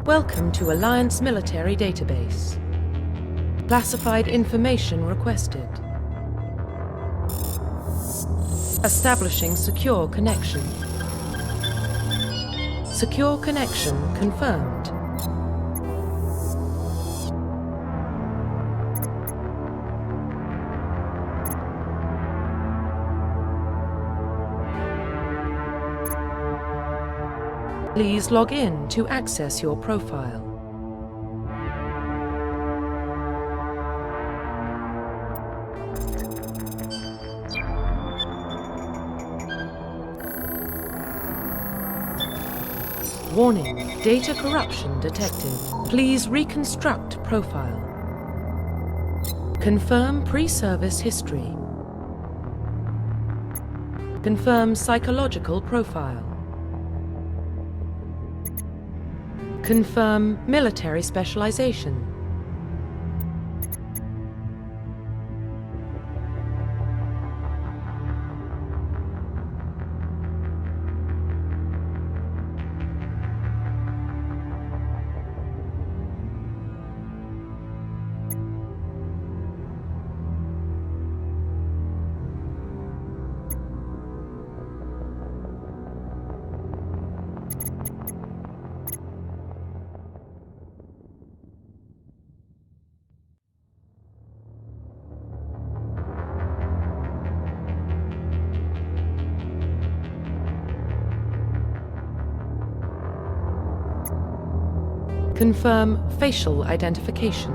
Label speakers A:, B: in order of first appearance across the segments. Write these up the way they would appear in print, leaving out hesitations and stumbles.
A: Welcome to Alliance Military Database. Classified information requested. Establishing secure connection. Secure connection confirmed. Please log in to access your profile. Warning, data corruption detected. Please reconstruct profile. Confirm pre-service history. Confirm psychological profile. Confirm military specialization. Confirm facial identification.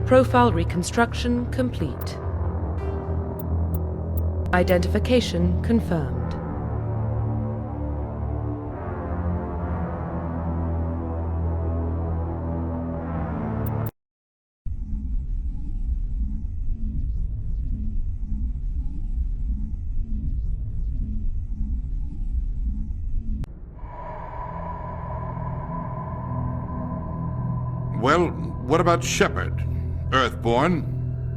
A: Profile reconstruction complete. Identification confirmed.
B: Well, what about Shepard? Earthborn,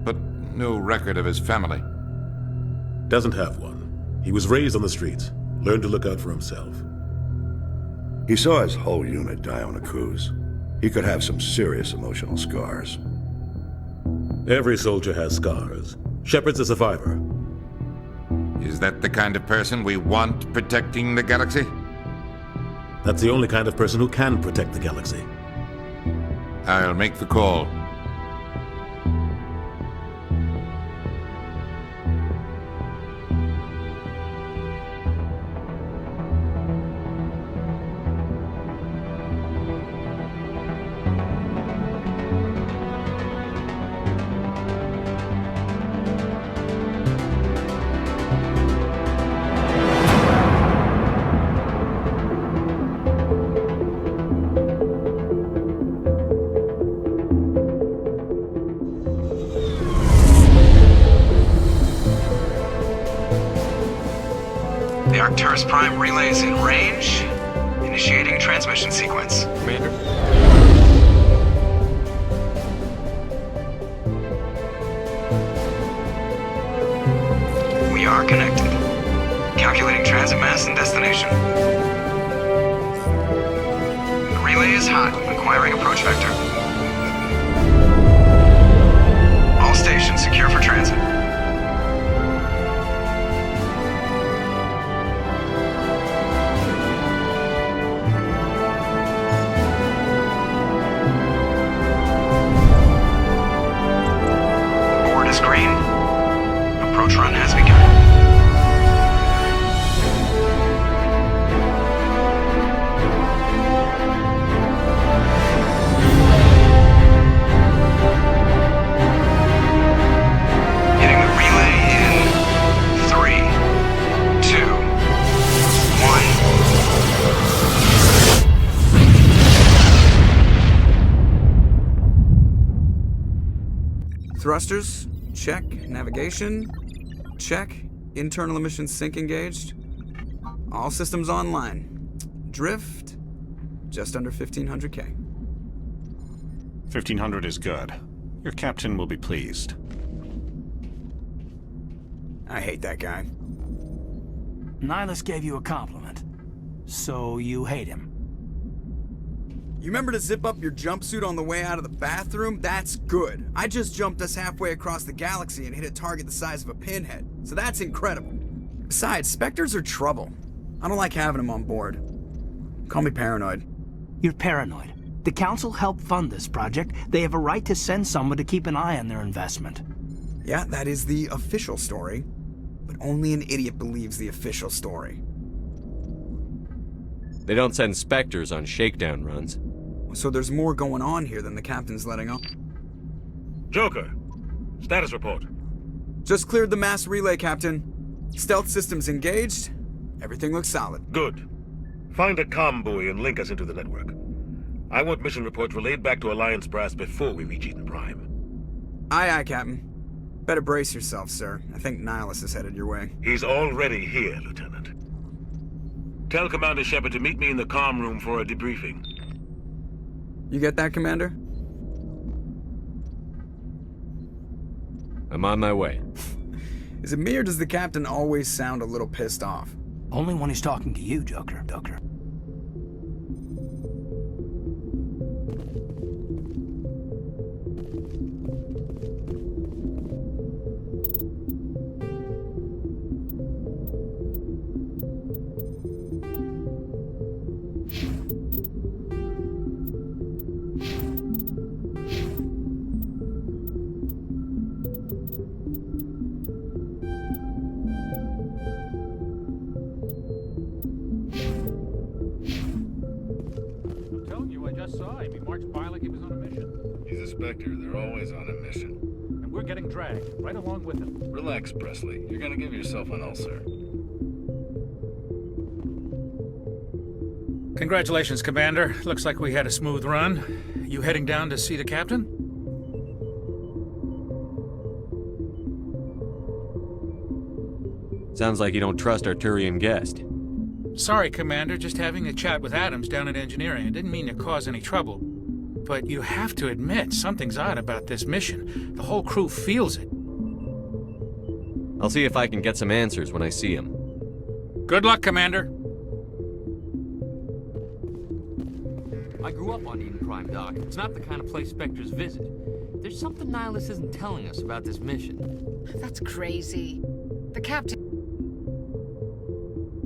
B: but no record of his family.
C: Doesn't have one. He was raised on the streets, learned to look out for himself.
D: He saw his whole unit die on a cruise. He could have some serious emotional scars.
C: Every soldier has scars. Shepard's a survivor.
B: Is that the kind of person we want protecting the galaxy?
C: That's the only kind of person who can protect the galaxy.
B: I'll make the call.
E: The Arcturus Prime relay is in range. Initiating transmission sequence.
F: Commander?
E: We are connected. Calculating transit mass and destination. The relay is hot. Acquiring approach vector. All stations secure for transit. Green. Approach run has begun. Hitting the relay in 3, 2, 1. Thrusters. Check. Navigation. Check. Internal emission sync engaged. All systems online. Drift. Just under 1500K.
G: 1500 is good. Your captain will be pleased.
E: I hate that guy.
H: Nihilus gave you a compliment. So you hate him.
E: You remember to zip up your jumpsuit on the way out of the bathroom? That's good. I just jumped us halfway across the galaxy and hit a target the size of a pinhead. So that's incredible. Besides, Spectres are trouble. I don't like having them on board. Call me paranoid.
H: You're paranoid. The Council helped fund this project. They have a right to send someone to keep an eye on their investment.
E: Yeah, that is the official story. But only an idiot believes the official story.
F: They don't send Spectres on shakedown runs.
E: So there's more going on here than the captain's letting on.
I: Joker, status report.
E: Just cleared the mass relay, Captain. Stealth systems engaged. Everything looks solid.
I: Good. Find a comm buoy and link us into the network. I want mission reports relayed back to Alliance Brass before we reach Eden Prime.
E: Aye, aye, Captain. Better brace yourself, sir. I think Nihilus is headed your way.
I: He's already here, Lieutenant. Tell Commander Shepard to meet me in the comm room for a debriefing.
E: You get that, Commander?
F: I'm on my way.
E: Is it me or does the Captain always sound a little pissed off?
H: Only when he's talking to you, Joker.
J: Spectre, they're always on a mission.
K: And we're getting dragged, right along with them.
J: Relax, Presley. You're gonna give yourself an ulcer.
K: Congratulations, Commander. Looks like we had a smooth run. You heading down to see the captain?
F: Sounds like you don't trust Arturian guest.
K: Sorry, Commander. Just having a chat with Adams down at engineering. I didn't mean to cause any trouble. but you have to admit something's odd about this mission. The whole crew feels it.
F: I'll see if I can get some answers when I see him.
K: Good luck, Commander.
L: I grew up on Eden Prime, Doc. It's not the kind of place Spectres visit. There's something Nihilus isn't telling us about this mission.
M: That's crazy. The captain...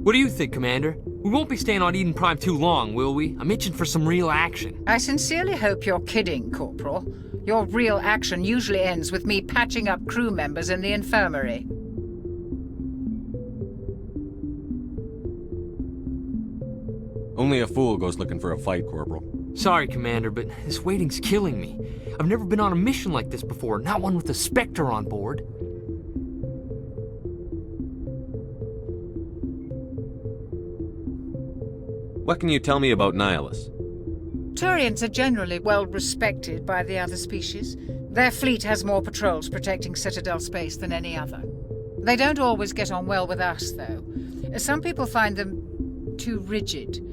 L: What do you think, Commander? We won't be staying on Eden Prime too long, will we? I'm itching for some real action.
M: I sincerely hope you're kidding, Corporal. Your real action usually ends with me patching up crew members in the infirmary.
F: Only a fool goes looking for a fight, Corporal.
L: Sorry, Commander, but this waiting's killing me. I've never been on a mission like this before, not one with a Spectre on board.
F: What can you tell me about Nihilus?
M: Turians are generally well respected by the other species. Their fleet has more patrols protecting Citadel space than any other. They don't always get on well with us, though. Some people find them too rigid.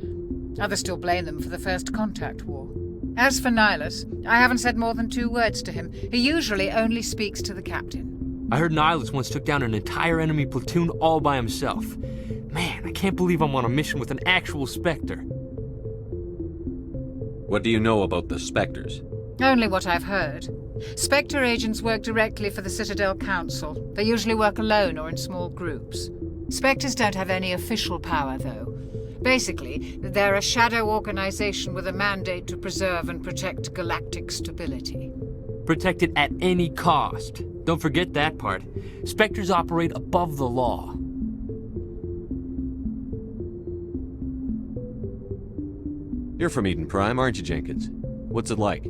M: Others still blame them for the First Contact War. As for Nihilus, I haven't said more than 2 words to him. He usually only speaks to the captain.
L: I heard Nihilus once took down an entire enemy platoon all by himself. Man, I can't believe I'm on a mission with an actual Spectre.
F: What do you know about the Spectres?
M: Only what I've heard. Spectre agents work directly for the Citadel Council. They usually work alone or in small groups. Spectres don't have any official power, though. Basically, they're a shadow organization with a mandate to preserve and protect galactic stability.
L: Protect it at any cost. Don't forget that part. Spectres operate above the law.
F: You're from Eden Prime, aren't you, Jenkins? What's it like?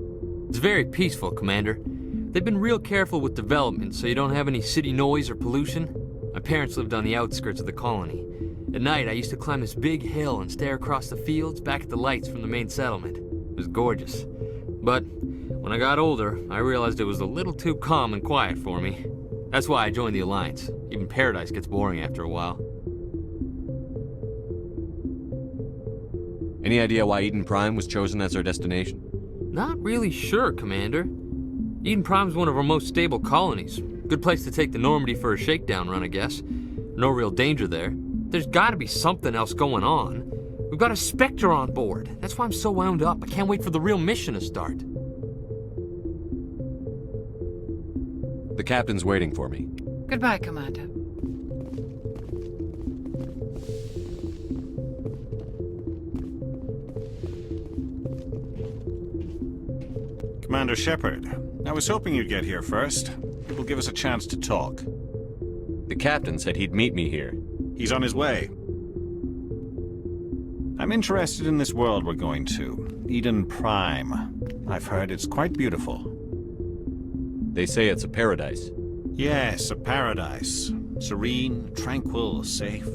L: It's very peaceful, Commander. They've been real careful with development, so you don't have any city noise or pollution. My parents lived on the outskirts of the colony. At night, I used to climb this big hill and stare across the fields back at the lights from the main settlement. It was gorgeous. But when I got older, I realized it was a little too calm and quiet for me. That's why I joined the Alliance. Even Paradise gets boring after a while.
F: Any idea why Eden Prime was chosen as our destination?
L: Not really sure, Commander. Eden Prime's one of our most stable colonies. Good place to take the Normandy for a shakedown run, I guess. No real danger there. There's gotta be something else going on. We've got a Spectre on board. That's why I'm so wound up. I can't wait for the real mission to start.
F: The captain's waiting for me.
M: Goodbye, Commander.
G: Commander Shepard, I was hoping you'd get here first. It will give us a chance to talk.
F: The captain said he'd meet me here.
G: He's on his way. I'm interested in this world we're going to, Eden Prime. I've heard it's quite beautiful.
F: They say it's a paradise.
G: Yes, a paradise. Serene, tranquil, safe.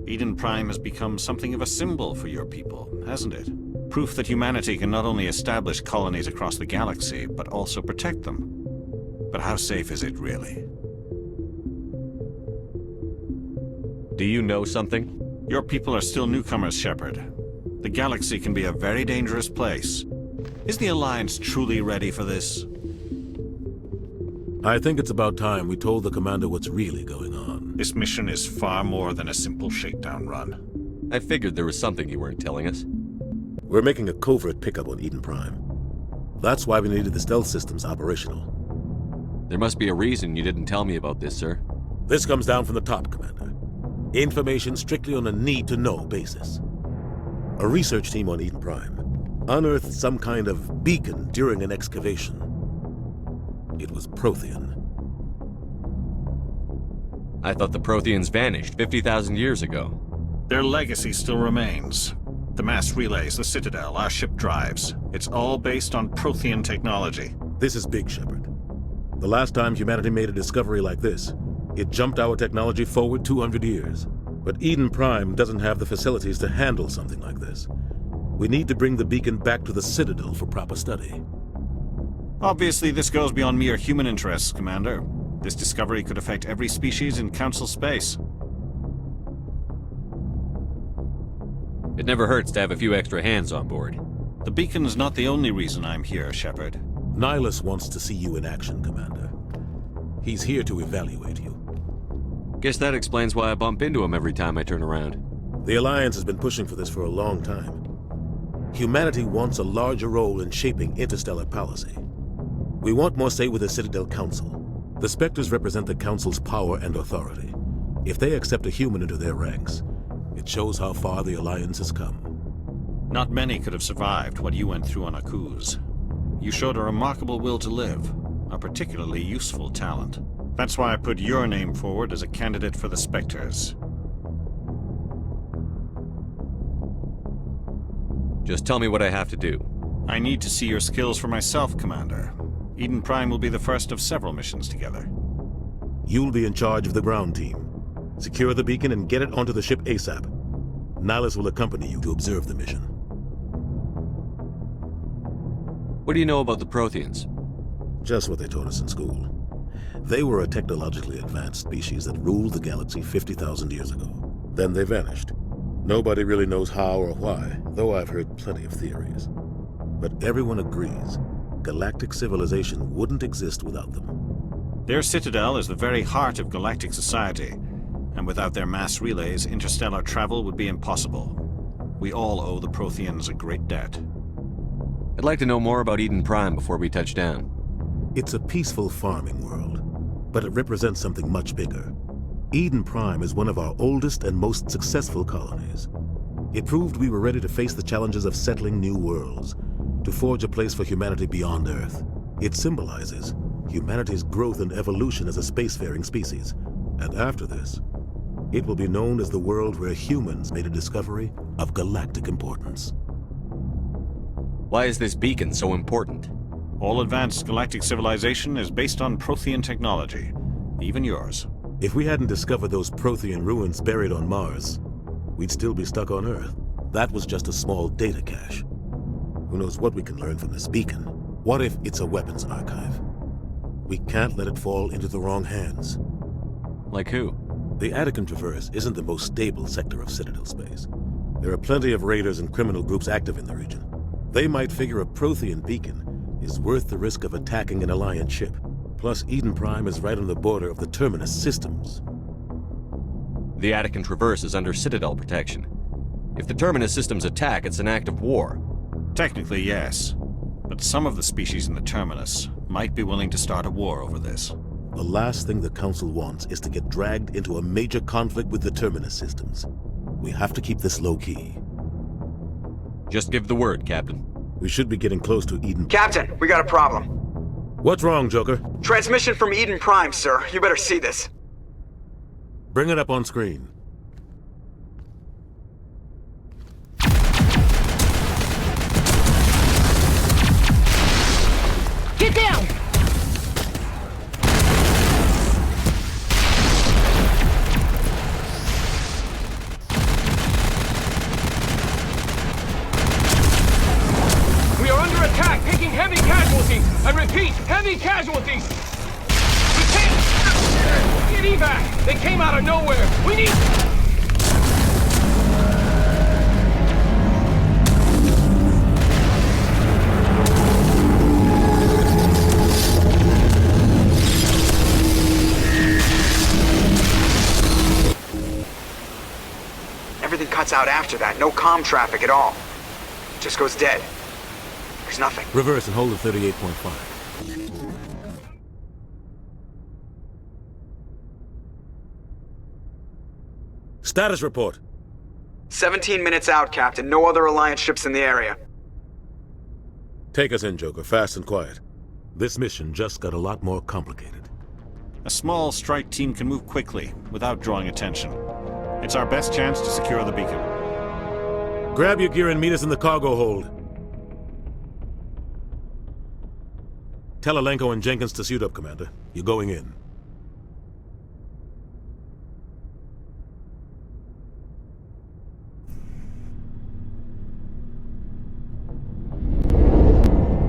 G: Eden Prime has become something of a symbol for your people, hasn't it? Proof that humanity can not only establish colonies across the galaxy, but also protect them. But how safe is it, really?
F: Do you know something?
G: Your people are still newcomers, Shepard. The galaxy can be a very dangerous place. Is the Alliance truly ready for this?
C: I think it's about time we told the commander what's really going on.
G: This mission is far more than a simple shakedown run.
F: I figured there was something you weren't telling us.
C: We're making a covert pickup on Eden Prime. That's why we needed the stealth systems operational.
F: There must be a reason you didn't tell me about this, sir.
C: This comes down from the top, Commander. Information strictly on a need-to-know basis. A research team on Eden Prime unearthed some kind of beacon during an excavation. It was Prothean.
F: I thought the Protheans vanished 50,000 years ago.
G: Their legacy still remains. The mass relays, the Citadel, our ship drives. It's all based on Prothean technology.
C: This is big, Shepard. The last time humanity made a discovery like this, it jumped our technology forward 200 years. But Eden Prime doesn't have the facilities to handle something like this. We need to bring the beacon back to the Citadel for proper study.
G: Obviously, this goes beyond mere human interests, Commander. This discovery could affect every species in Council space.
F: It never hurts to have a few extra hands on board.
G: The beacon's not the only reason I'm here, Shepard.
C: Nihilus wants to see you in action, Commander. He's here to evaluate you.
F: Guess that explains why I bump into him every time I turn around.
C: The Alliance has been pushing for this for a long time. Humanity wants a larger role in shaping interstellar policy. We want more say with the Citadel Council. The Spectres represent the Council's power and authority. If they accept a human into their ranks, it shows how far the Alliance has come.
G: Not many could have survived what you went through on Akuz. You showed a remarkable will to live, a particularly useful talent. That's why I put your name forward as a candidate for the Spectres.
F: Just tell me what I have to do.
G: I need to see your skills for myself, Commander. Eden Prime will be the first of several missions together.
C: You'll be in charge of the ground team. Secure the beacon and get it onto the ship ASAP. Nihilus will accompany you to observe the mission.
F: What do you know about the Protheans?
C: Just what they taught us in school. They were a technologically advanced species that ruled the galaxy 50,000 years ago. Then they vanished. Nobody really knows how or why, though I've heard plenty of theories. But everyone agrees, galactic civilization wouldn't exist without them.
G: Their citadel is the very heart of galactic society, and without their mass relays, interstellar travel would be impossible. We all owe the Protheans a great debt.
F: I'd like to know more about Eden Prime before we touch down.
C: It's a peaceful farming world, but it represents something much bigger. Eden Prime is one of our oldest and most successful colonies. It proved we were ready to face the challenges of settling new worlds, to forge a place for humanity beyond Earth. It symbolizes humanity's growth and evolution as a spacefaring species. And after this, it will be known as the world where humans made a discovery of galactic importance.
F: Why is this beacon so important?
G: All advanced galactic civilization is based on Prothean technology, even yours.
C: If we hadn't discovered those Prothean ruins buried on Mars, we'd still be stuck on Earth. That was just a small data cache. Who knows what we can learn from this beacon? What if it's a weapons archive? We can't let it fall into the wrong hands.
F: Like who?
C: The Attican Traverse isn't the most stable sector of Citadel space. There are plenty of raiders and criminal groups active in the region. They might figure a Prothean beacon is worth the risk of attacking an Alliance ship. Plus, Eden Prime is right on the border of the Terminus systems.
F: The Attican Traverse is under Citadel protection. If the Terminus systems attack, it's an act of war.
G: Technically, yes. But some of the species in the Terminus might be willing to start a war over this.
C: The last thing the Council wants is to get dragged into a major conflict with the Terminus systems. We have to keep this low-key.
F: Just give the word, Captain.
C: We should be getting close to Eden.
E: Captain, we got a problem.
C: What's wrong, Joker?
E: Transmission from Eden Prime, sir. You better see this.
C: Bring it up on screen.
N: Get down!
O: We are under attack, taking heavy casualties. I repeat, heavy casualties. We can't get evac. They came out of nowhere. We need.
E: Everything cuts out after that. No comm traffic at all. Just goes dead. There's nothing.
C: Reverse and hold at 38.5. Status report.
E: 17 minutes out, Captain. No other Alliance ships in the area.
C: Take us in, Joker, fast and quiet. This mission just got a lot more complicated.
G: A small strike team can move quickly, without drawing attention. It's our best chance to secure the beacon.
C: Grab your gear and meet us in the cargo hold. Tell Alenko and Jenkins to suit up, Commander. You're going in.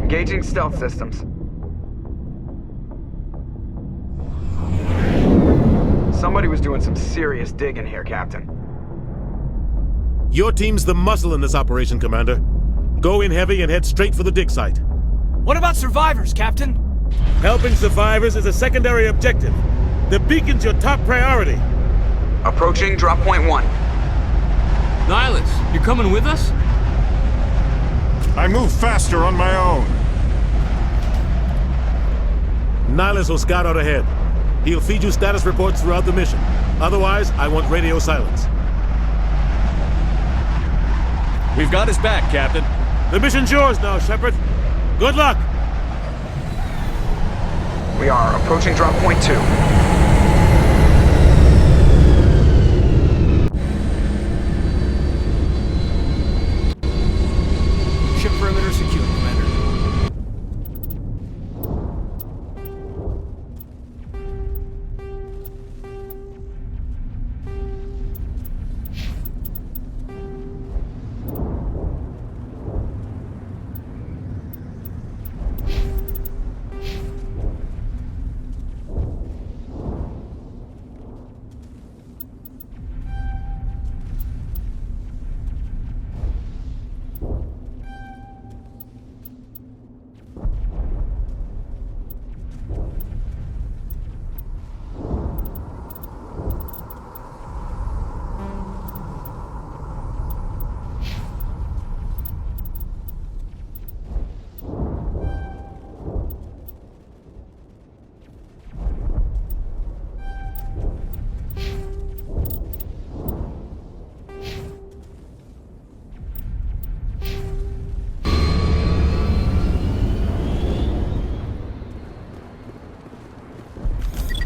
E: Engaging stealth systems. Somebody was doing some serious digging here, Captain.
C: Your team's the muscle in this operation, Commander. Go in heavy and head straight for the dig site.
H: What about survivors, Captain?
C: Helping survivors is a secondary objective. The beacon's your top priority.
E: Approaching drop point 1.
L: Nihilus, you coming with us?
N: I move faster on my own.
C: Nihilus will scout out ahead. He'll feed you status reports throughout the mission. Otherwise, I want radio silence.
F: We've got his back, Captain.
C: The mission's yours now, Shepard. Good luck!
E: We are approaching drop point 2.
H: Ship perimeter secure, Commander.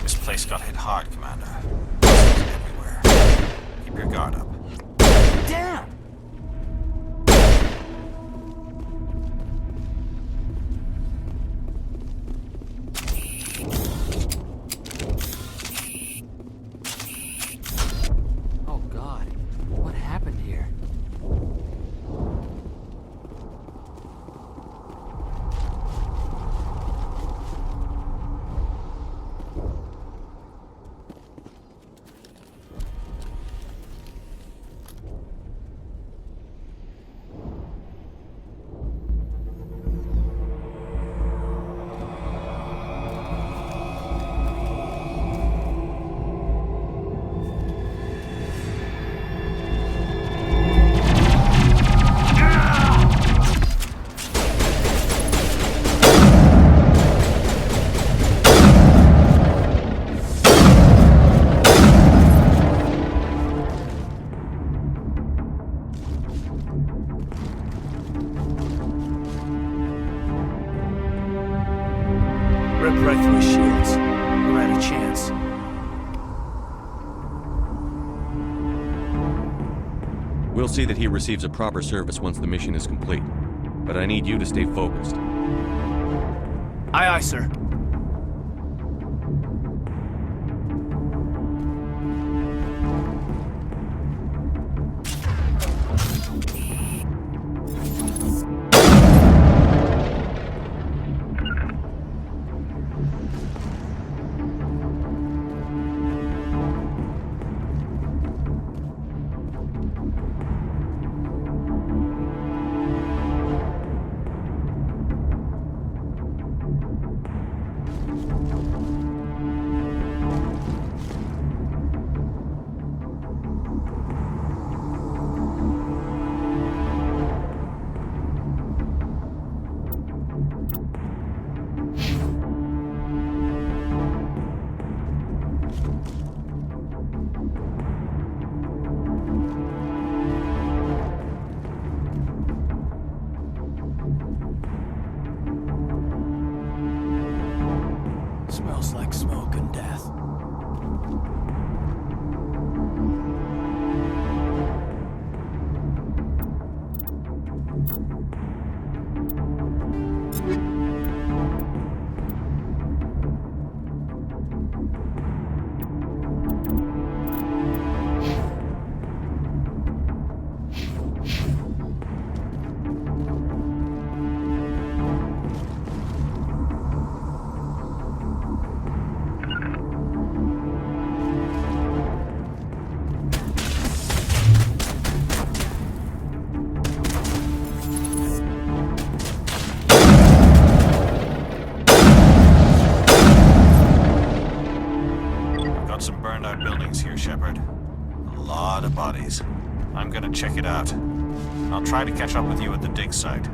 G: This place got hit hard, Commander. Everywhere. Keep your guard up.
H: Damn!
L: Oh God, what happened here?
H: Ripped right through his shields. Never had a chance.
F: We'll see that he receives a proper service once the mission is complete. But I need you to stay focused.
H: Aye, aye, sir. Smells like smoke and death.
G: lot of bodies. I'm gonna check it out. I'll try to catch up with you at the dig site.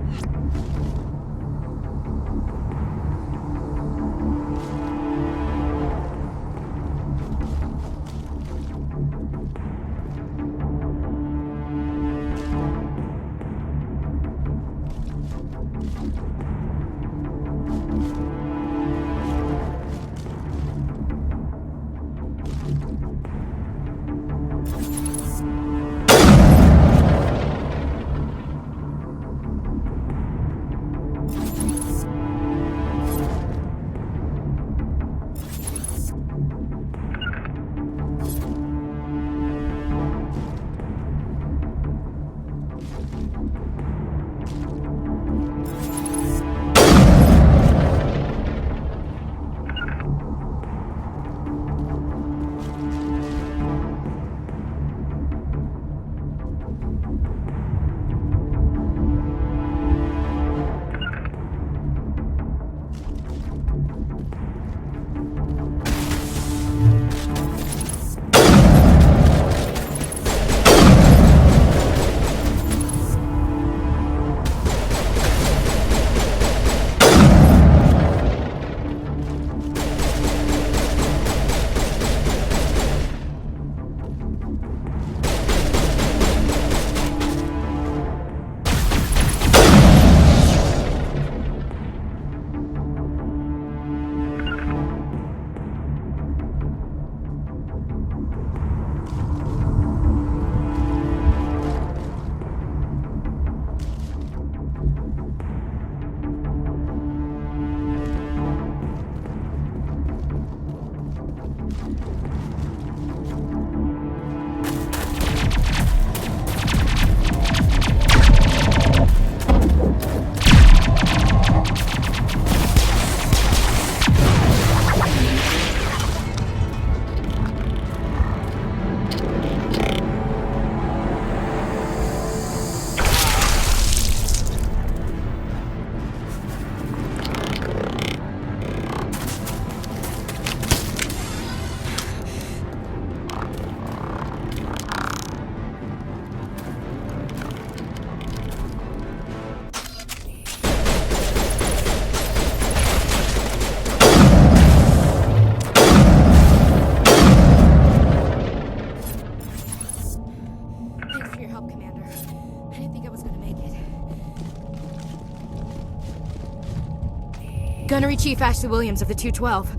P: Gunnery Chief Ashley Williams of the 212.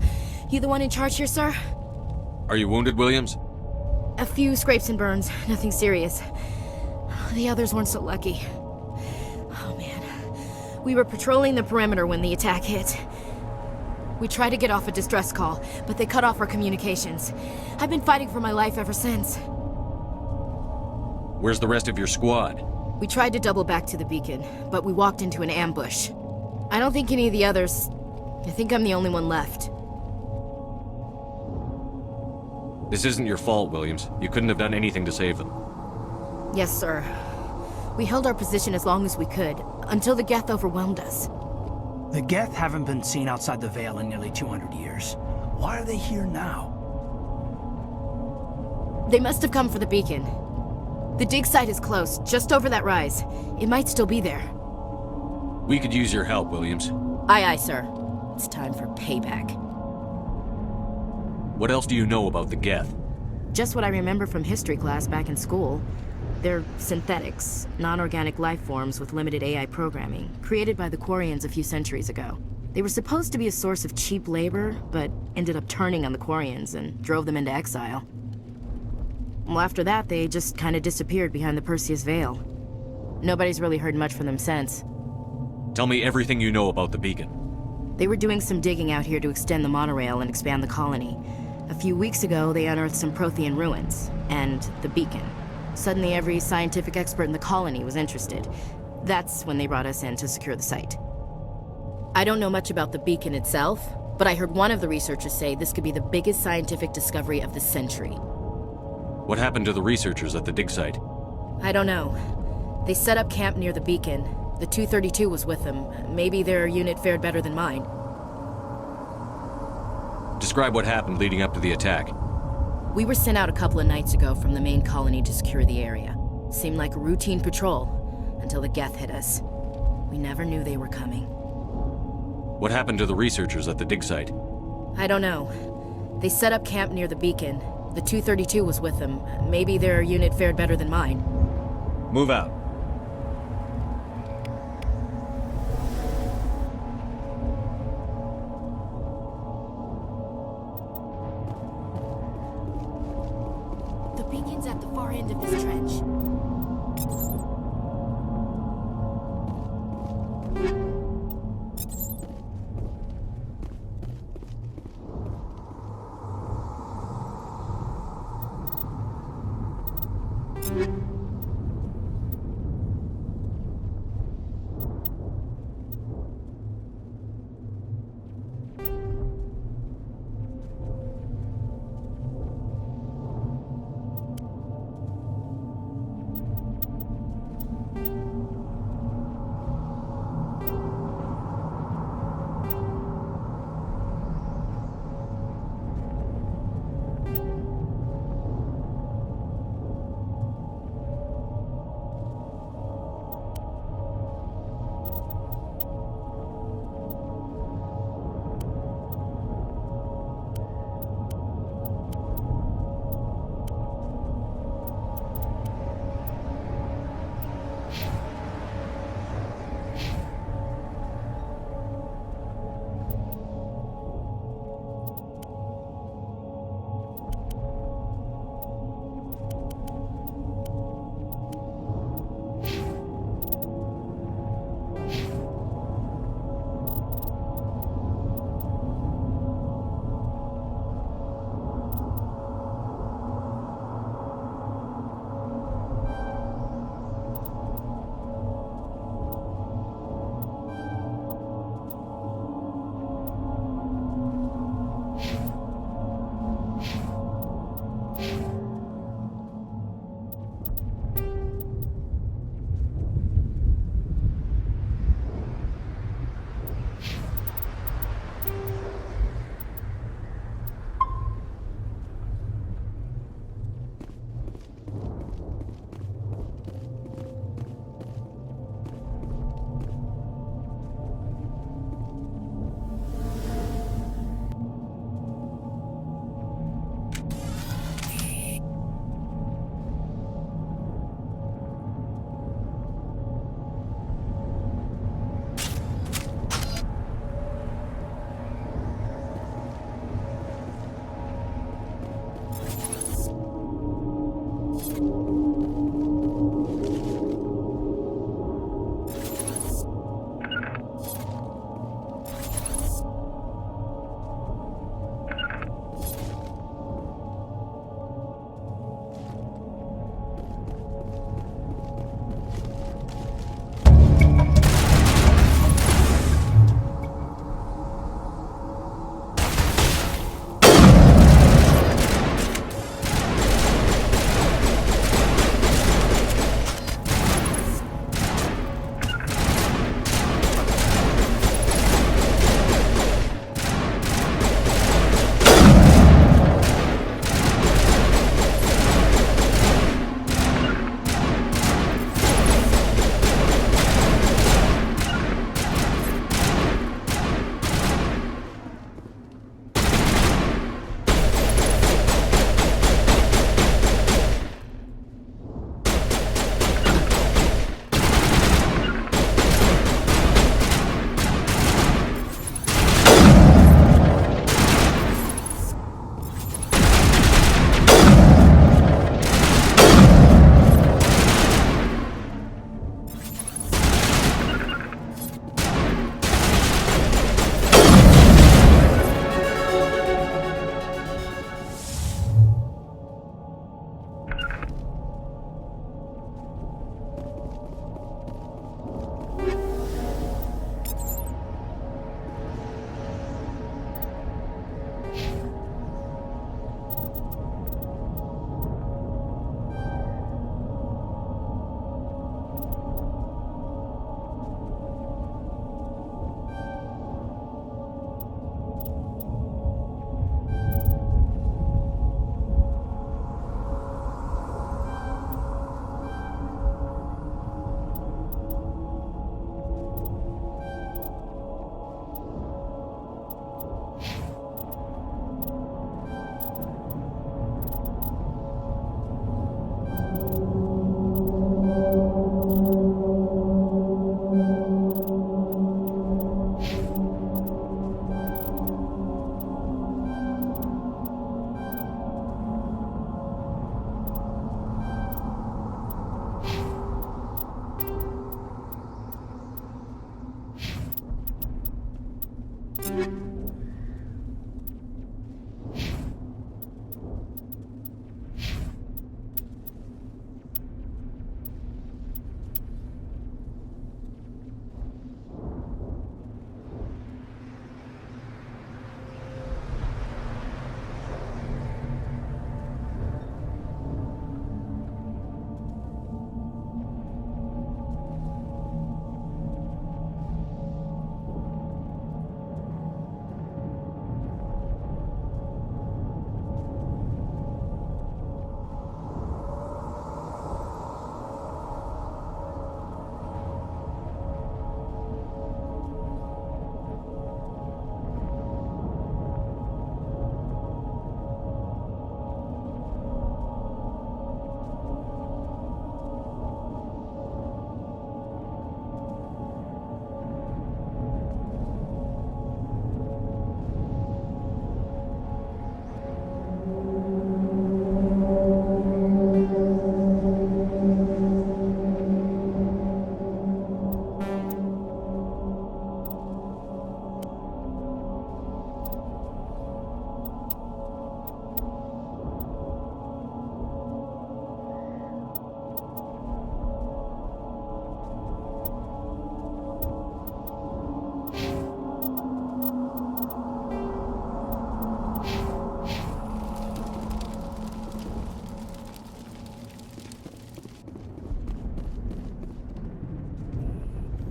P: You the one in charge here, sir?
F: Are you wounded, Williams?
P: A few scrapes and burns, nothing serious. The others weren't so lucky. Oh man. We were patrolling the perimeter when the attack hit. We tried to get off a distress call, but they cut off our communications. I've been fighting for my life ever since.
F: Where's the rest of your squad?
P: We tried to double back to the beacon, but we walked into an ambush. I don't think any of the others... I think I'm the only one left.
F: This isn't your fault, Williams. You couldn't have done anything to save them.
P: Yes, sir. We held our position as long as we could, until the Geth overwhelmed us.
H: The Geth haven't been seen outside the Veil in nearly 200 years. Why are they here now?
P: They must have come for the beacon. The dig site is close, just over that rise. It might still be there.
F: We could use your help, Williams.
P: Aye, aye, sir. It's time for payback.
F: What else do you know about the Geth?
P: Just what I remember from history class back in school. They're synthetics, non-organic life forms with limited AI programming, created by the Quarians a few centuries ago. They were supposed to be a source of cheap labor, but ended up turning on the Quarians and drove them into exile. Well, after that, they just kind of disappeared behind the Perseus Veil. Nobody's really heard much from them since.
F: Tell me everything you know about the beacon.
P: They were doing some digging out here to extend the monorail and expand the colony. A few weeks ago, they unearthed some Prothean ruins, and the beacon. Suddenly, every scientific expert in the colony was interested. That's when they brought us in to secure the site. I don't know much about the beacon itself, but I heard one of the researchers say this could be the biggest scientific discovery of the century.
F: What happened to the researchers at the dig site?
P: I don't know. They set up camp near the beacon. The 232 was with them. Maybe their unit fared better than mine.
F: Describe what happened leading up to the attack.
P: We were sent out a couple of nights ago from the main colony to secure the area. Seemed like a routine patrol, until the Geth hit us. We never knew they were coming.
F: What happened to the researchers at the dig site?
P: I don't know. They set up camp near the beacon. The 232 was with them. Maybe their unit fared better than mine.
F: Move out.
P: The beacon's at the far end of this trench.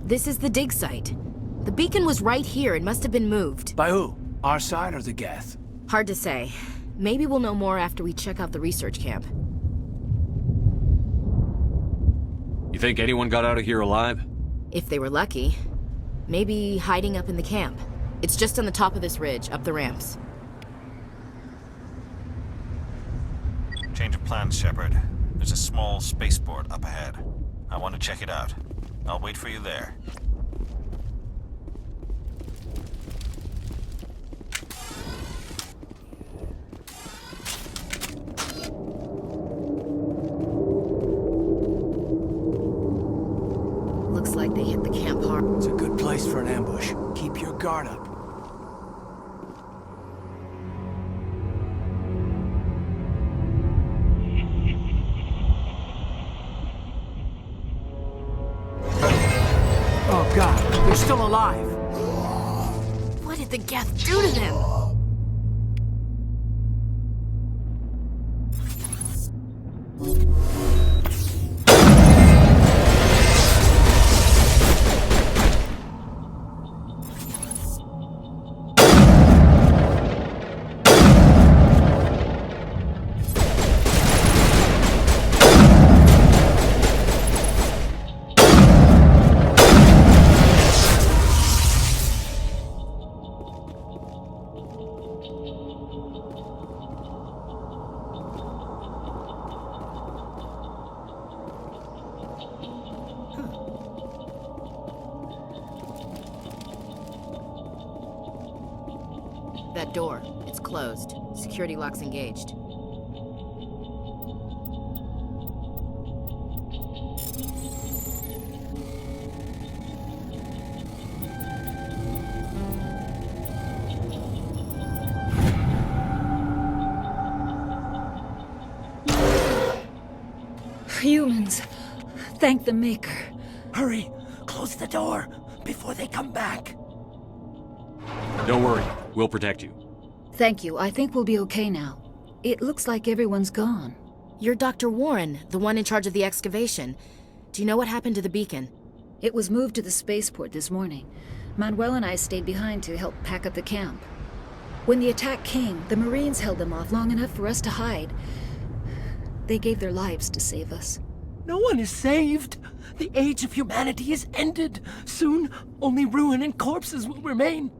P: This is the dig site. The beacon was right here. It must have been moved.
H: By who? Our side or the Geth?
P: Hard to say. Maybe we'll know more after we check out the research camp.
F: You think anyone got out of here alive?
P: If they were lucky. Maybe hiding up in the camp. It's just on the top of this ridge, up the ramps.
G: Change of plans, Shepard. There's a small spaceport up ahead. I want to check it out. I'll wait for you there.
P: Looks like they hit the camp hard.
H: It's a good place for an ambush. Keep your guard up. Oh God, they're still alive.
P: What did the Geth do to them? That door, it's closed. Security lock's engaged.
Q: Humans. Thank the Maker.
H: Hurry! Close the door before they come back.
F: Don't worry. We'll protect you.
Q: Thank you. I think we'll be okay now. It looks like everyone's gone.
P: You're Dr. Warren, the one in charge of the excavation. Do you know what happened to the beacon?
Q: It was moved to the spaceport this morning. Manuel and I stayed behind to help pack up the camp. When the attack came, the Marines held them off long enough for us to hide. They gave their lives to save us.
H: No one is saved. The age of humanity is ended. Soon, only ruin and corpses will remain.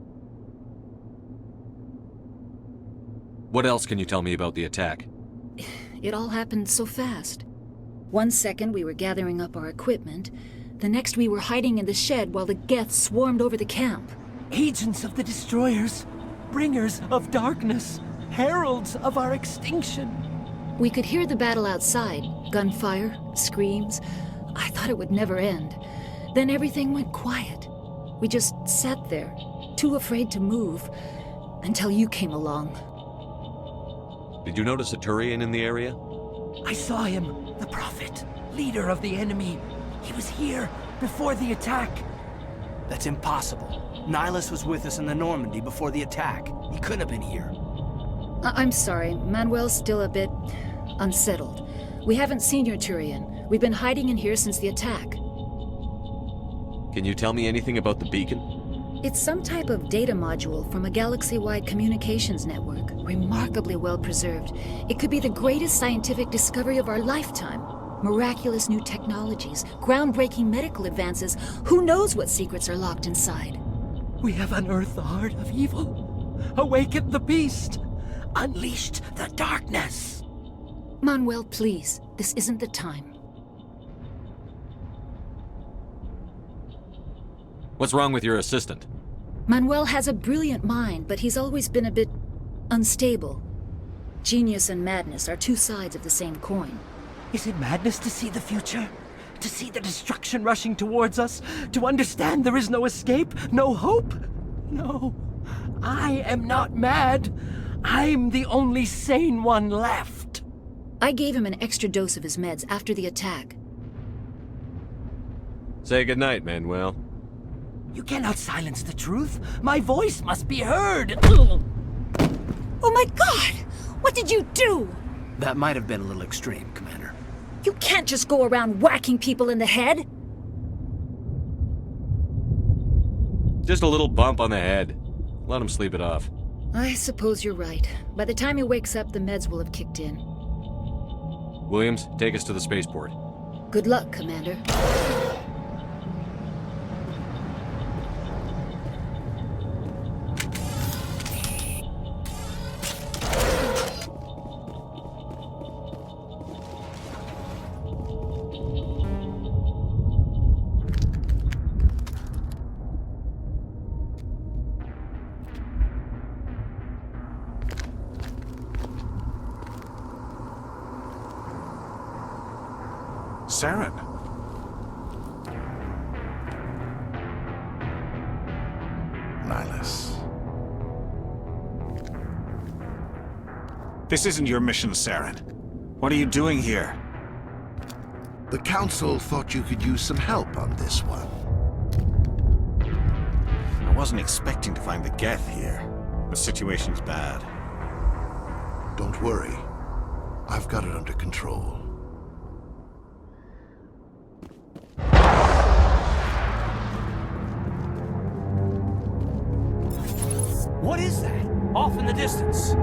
F: What else can you tell me about the attack?
Q: It all happened so fast. 1 second we were gathering up our equipment. The next we were hiding in the shed while the Geth swarmed over the camp.
H: Agents of the Destroyers. Bringers of darkness. Heralds of our extinction.
Q: We could hear the battle outside. Gunfire, screams. I thought it would never end. Then everything went quiet. We just sat there, too afraid to move until you came along.
F: Did you notice a Turian in the area?
H: I saw him, the Prophet, leader of the enemy. He was here before the attack. That's impossible. Nihilus was with us in the Normandy before the attack. He couldn't have been here.
Q: I'm sorry, Manuel's still a bit unsettled. We haven't seen your Turian. We've been hiding in here since the attack.
F: Can you tell me anything about the beacon?
Q: It's some type of data module from a galaxy-wide communications network, remarkably well preserved. It could be the greatest scientific discovery of our lifetime. Miraculous new technologies, groundbreaking medical advances. Who knows what secrets are locked inside?
H: We have unearthed the heart of evil, awakened the beast, unleashed the darkness.
Q: Manuel, please, this isn't the time.
F: What's wrong with your assistant?
Q: Manuel has a brilliant mind, but he's always been a bit unstable. Genius and madness are two sides of the same coin.
H: Is it madness to see the future? To see the destruction rushing towards us? To understand there is no escape? No hope? No. I am not mad. I'm the only sane one left.
Q: I gave him an extra dose of his meds after the attack.
F: Say goodnight, Manuel.
H: You cannot silence the truth. My voice must be heard.
Q: Oh my God! What did you do?
H: That might have been a little extreme, Commander.
Q: You can't just go around whacking people in the head.
F: Just a little bump on the head. Let him sleep it off.
Q: I suppose you're right. By the time he wakes up, the meds will have kicked in.
F: Williams, take us to the spaceport.
Q: Good luck, Commander.
N: Saren.
D: Nihilus.
G: This isn't your mission, Saren. What are you doing here?
R: The Council thought you could use some help on this one.
G: I wasn't expecting to find the Geth here. The situation's bad.
R: Don't worry. I've got it under control.
H: What is that? Off in the distance.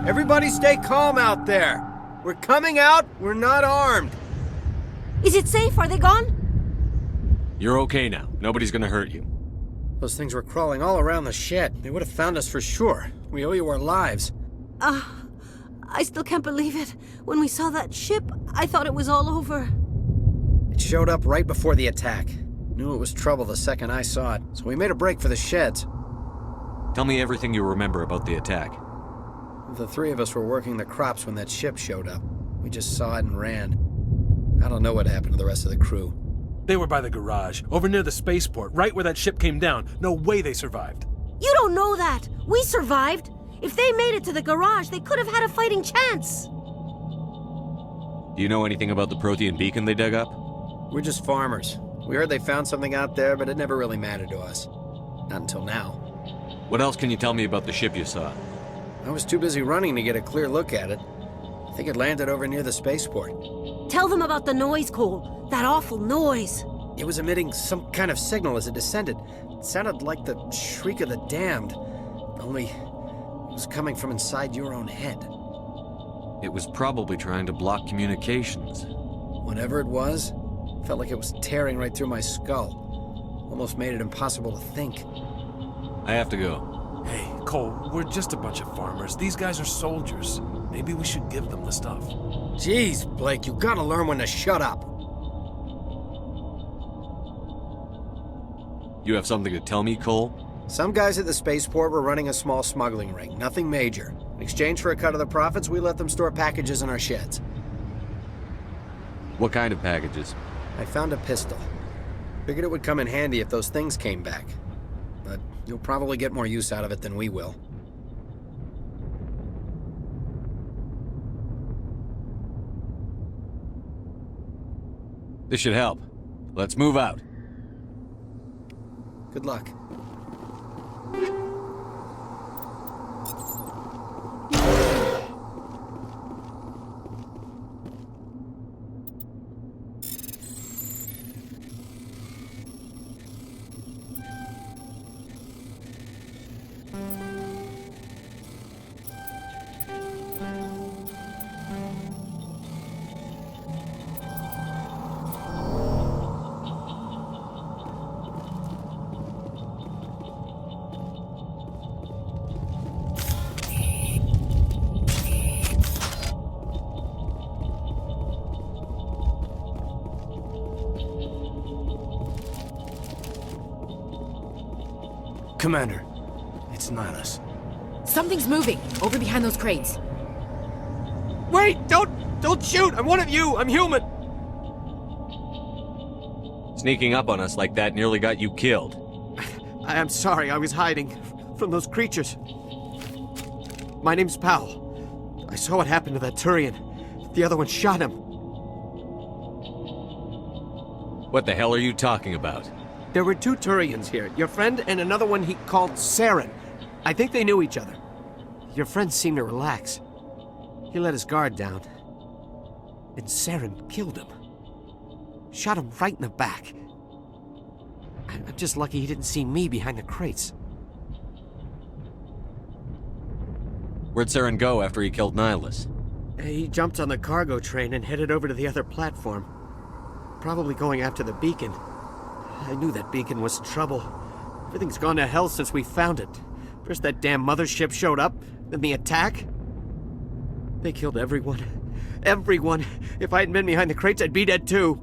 S: Everybody stay calm out there. We're coming out, we're not armed.
T: Is it safe? Are they gone?
F: You're okay now. Nobody's gonna hurt you.
S: Those things were crawling all around the shed. They would have found us for sure. We owe you our lives.
T: I still can't believe it. When we saw that ship, I thought it was all over.
S: It showed up right before the attack. Knew it was trouble the second I saw it, so we made a break for the sheds.
F: Tell me everything you remember about the attack.
S: The three of us were working the crops when that ship showed up. We just saw it and ran. I don't know what happened to the rest of the crew.
H: They were by the garage, over near the spaceport, right where that ship came down. No way they survived.
T: You don't know that! We survived! If they made it to the garage, they could have had a fighting chance!
F: Do you know anything about the Prothean beacon they dug up?
S: We're just farmers. We heard they found something out there, but it never really mattered to us. Not until now.
F: What else can you tell me about the ship you saw?
S: I was too busy running to get a clear look at it. I think it landed over near the spaceport.
T: Tell them about the noise, Cole. That awful noise.
S: It was emitting some kind of signal as it descended. It sounded like the shriek of the damned. Only it was coming from inside your own head.
F: It was probably trying to block communications.
S: Whatever it was, felt like it was tearing right through my skull. Almost made it impossible to think.
F: I have to go.
H: Hey, Cole, we're just a bunch of farmers. These guys are soldiers. Maybe we should give them the stuff.
S: Jeez, Blake, you gotta learn when to shut up.
F: You have something to tell me, Cole?
S: Some guys at the spaceport were running a small smuggling ring, nothing major. In exchange for a cut of the profits, we let them store packages in our sheds.
F: What kind of packages?
S: I found a pistol. Figured it would come in handy if those things came back. But you'll probably get more use out of it than we will.
F: This should help. Let's move out.
S: Good luck. Commander, it's Nihilus.
P: Something's moving, over behind those crates.
H: Wait! Don't shoot! I'm one of you! I'm human!
F: Sneaking up on us like that nearly got you killed.
S: I am sorry, I was hiding from those creatures. My name's Powell. I saw what happened to that Turian. The other one shot him.
F: What the hell are you talking about?
S: There were two Turians here, your friend and another one he called Saren. I think they knew each other. Your friend seemed to relax. He let his guard down. And Saren killed him. Shot him right in the back. I'm just lucky he didn't see me behind the crates.
F: Where'd Saren go after he killed Nihilus?
S: He jumped on the cargo train and headed over to the other platform. Probably going after the beacon. I knew that beacon was trouble. Everything's gone to hell since we found it. First that damn mothership showed up, then the attack. They killed everyone. Everyone. If I hadn't been behind the crates, I'd be dead too.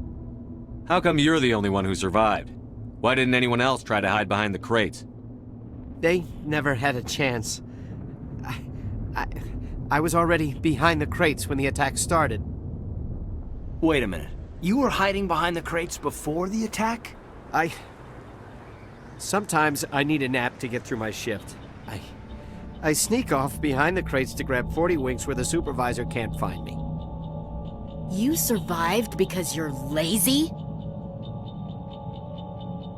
F: How come you're the only one who survived? Why didn't anyone else try to hide behind the crates?
S: They never had a chance. I was already behind the crates when the attack started.
U: Wait a minute. You were hiding behind the crates before the attack?
S: Sometimes I need a nap to get through my shift. I sneak off behind the crates to grab 40 winks where the supervisor can't find me.
P: You survived because you're lazy?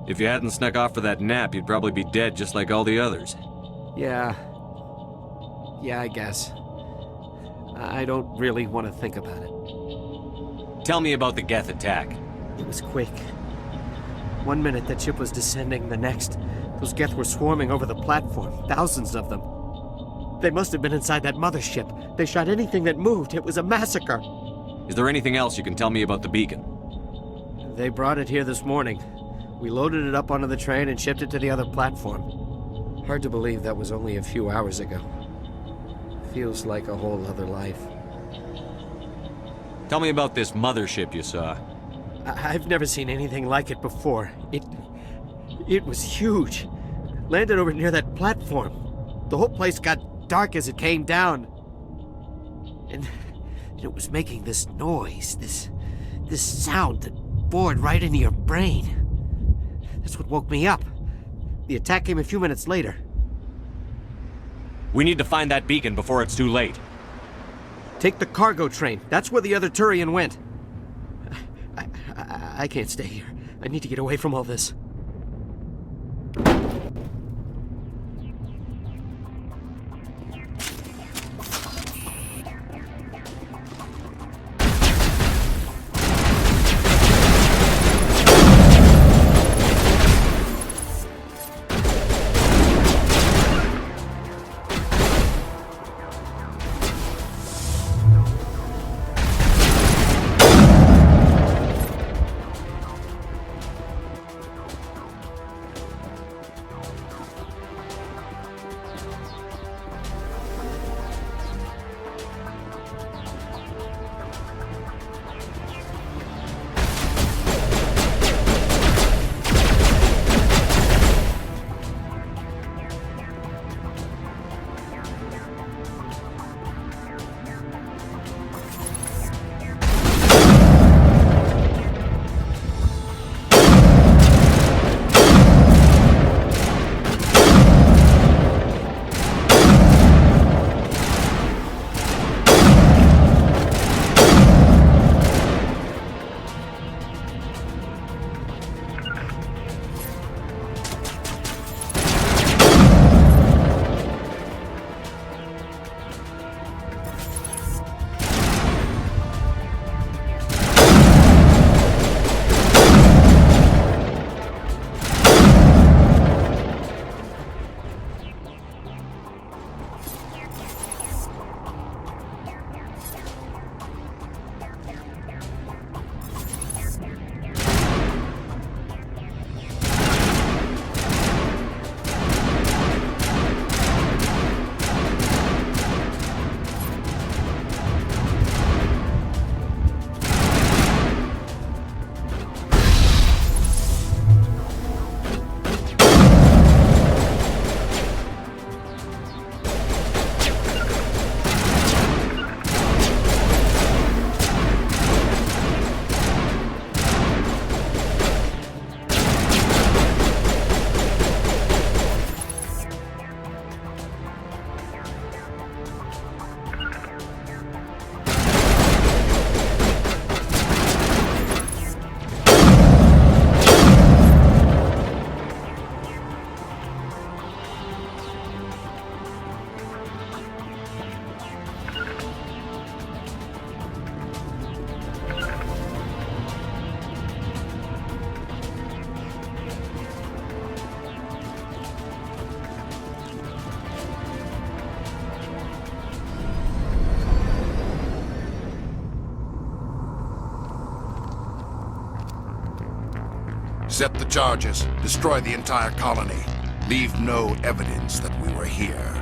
F: If you hadn't snuck off for that nap, you'd probably be dead just like all the others.
S: Yeah, I guess. I don't really want to think about it.
F: Tell me about the Geth attack.
S: It was quick. 1 minute that ship was descending, the next, those Geth were swarming over the platform, thousands of them. They must have been inside that mothership. They shot anything that moved. It was a massacre.
F: Is there anything else you can tell me about the beacon?
S: They brought it here this morning. We loaded it up onto the train and shipped it to the other platform. Hard to believe that was only a few hours ago. Feels like a whole other life.
F: Tell me about this mothership you saw.
S: I've never seen anything like it before. It was huge. Landed over near that platform. The whole place got dark as it came down. And it was making this noise, this sound that bored right into your brain. That's what woke me up. The attack came a few minutes later.
F: We need to find that beacon before it's too late.
S: Take the cargo train. That's where the other Turian went. I can't stay here. I need to get away from all this.
R: Set the charges. Destroy the entire colony. Leave no evidence that we were here.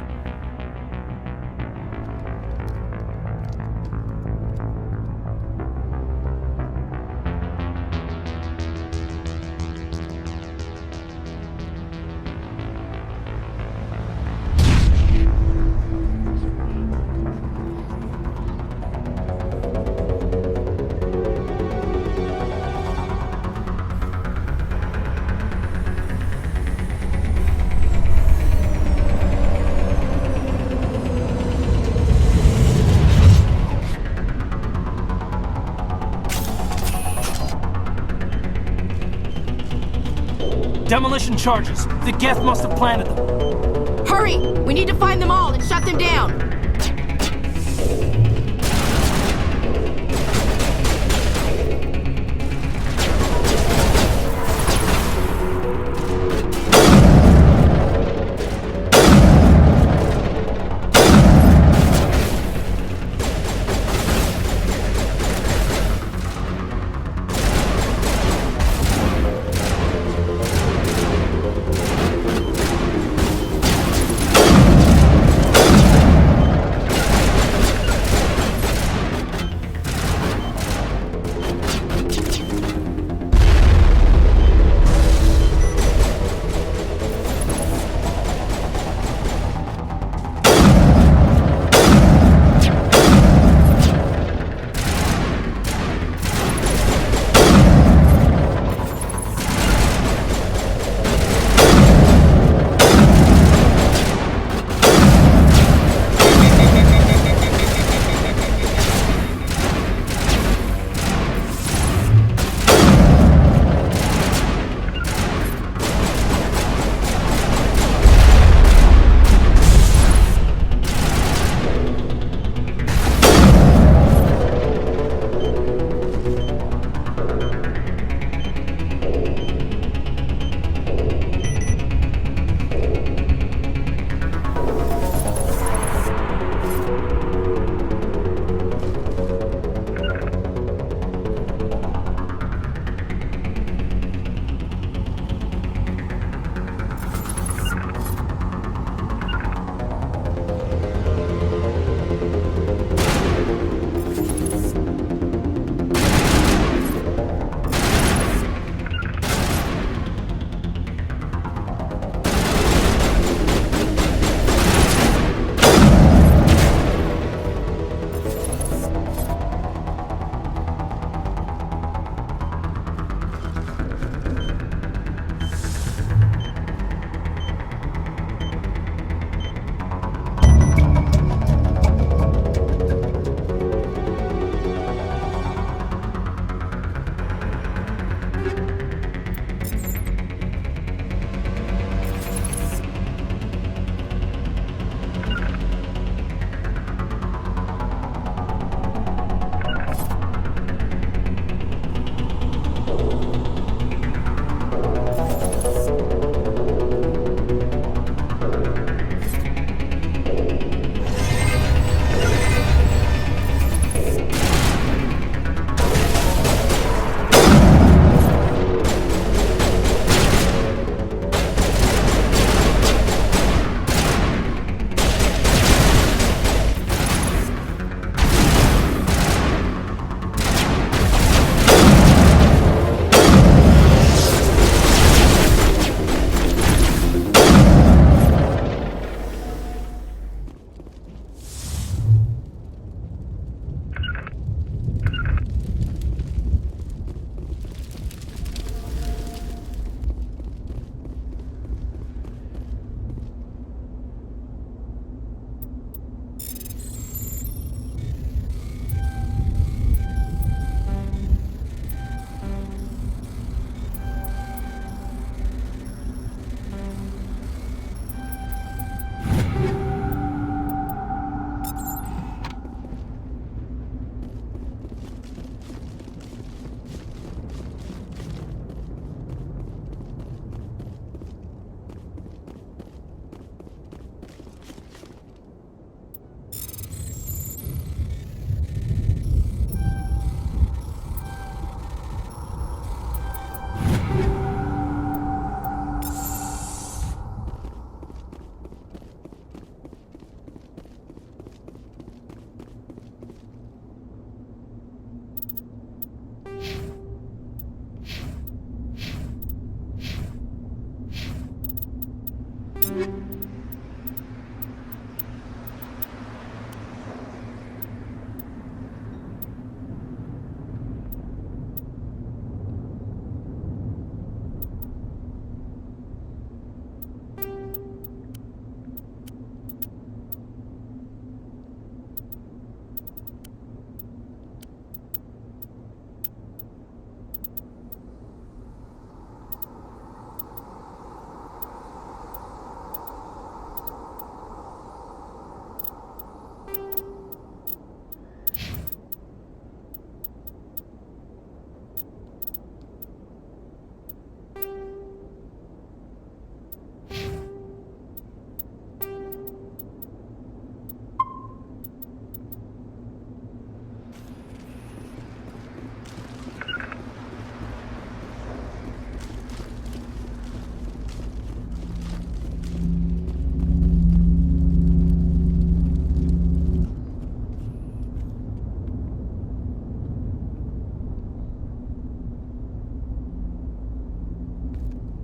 H: Demolition charges. The Geth must have planted them.
P: Hurry! We need to find them all and shut them down!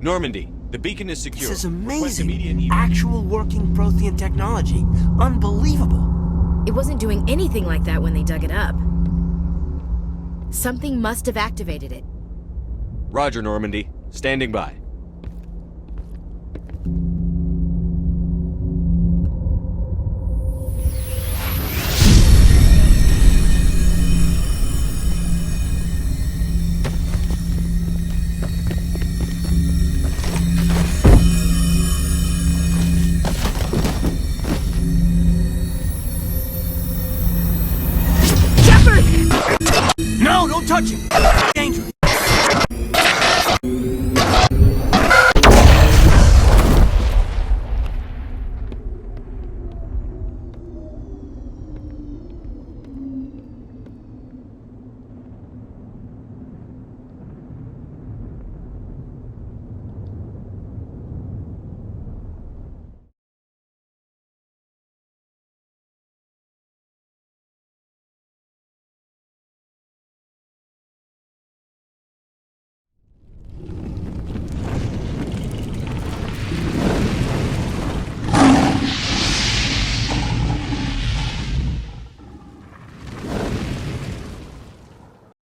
F: Normandy, the beacon is secure.
U: This is
F: Request
U: amazing.
F: immediate
U: Actual working Prothean technology. Unbelievable.
P: It wasn't doing anything like that when they dug it up. Something must have activated it.
F: Roger, Normandy. Standing by.
U: No, don't touch him. Dangerous.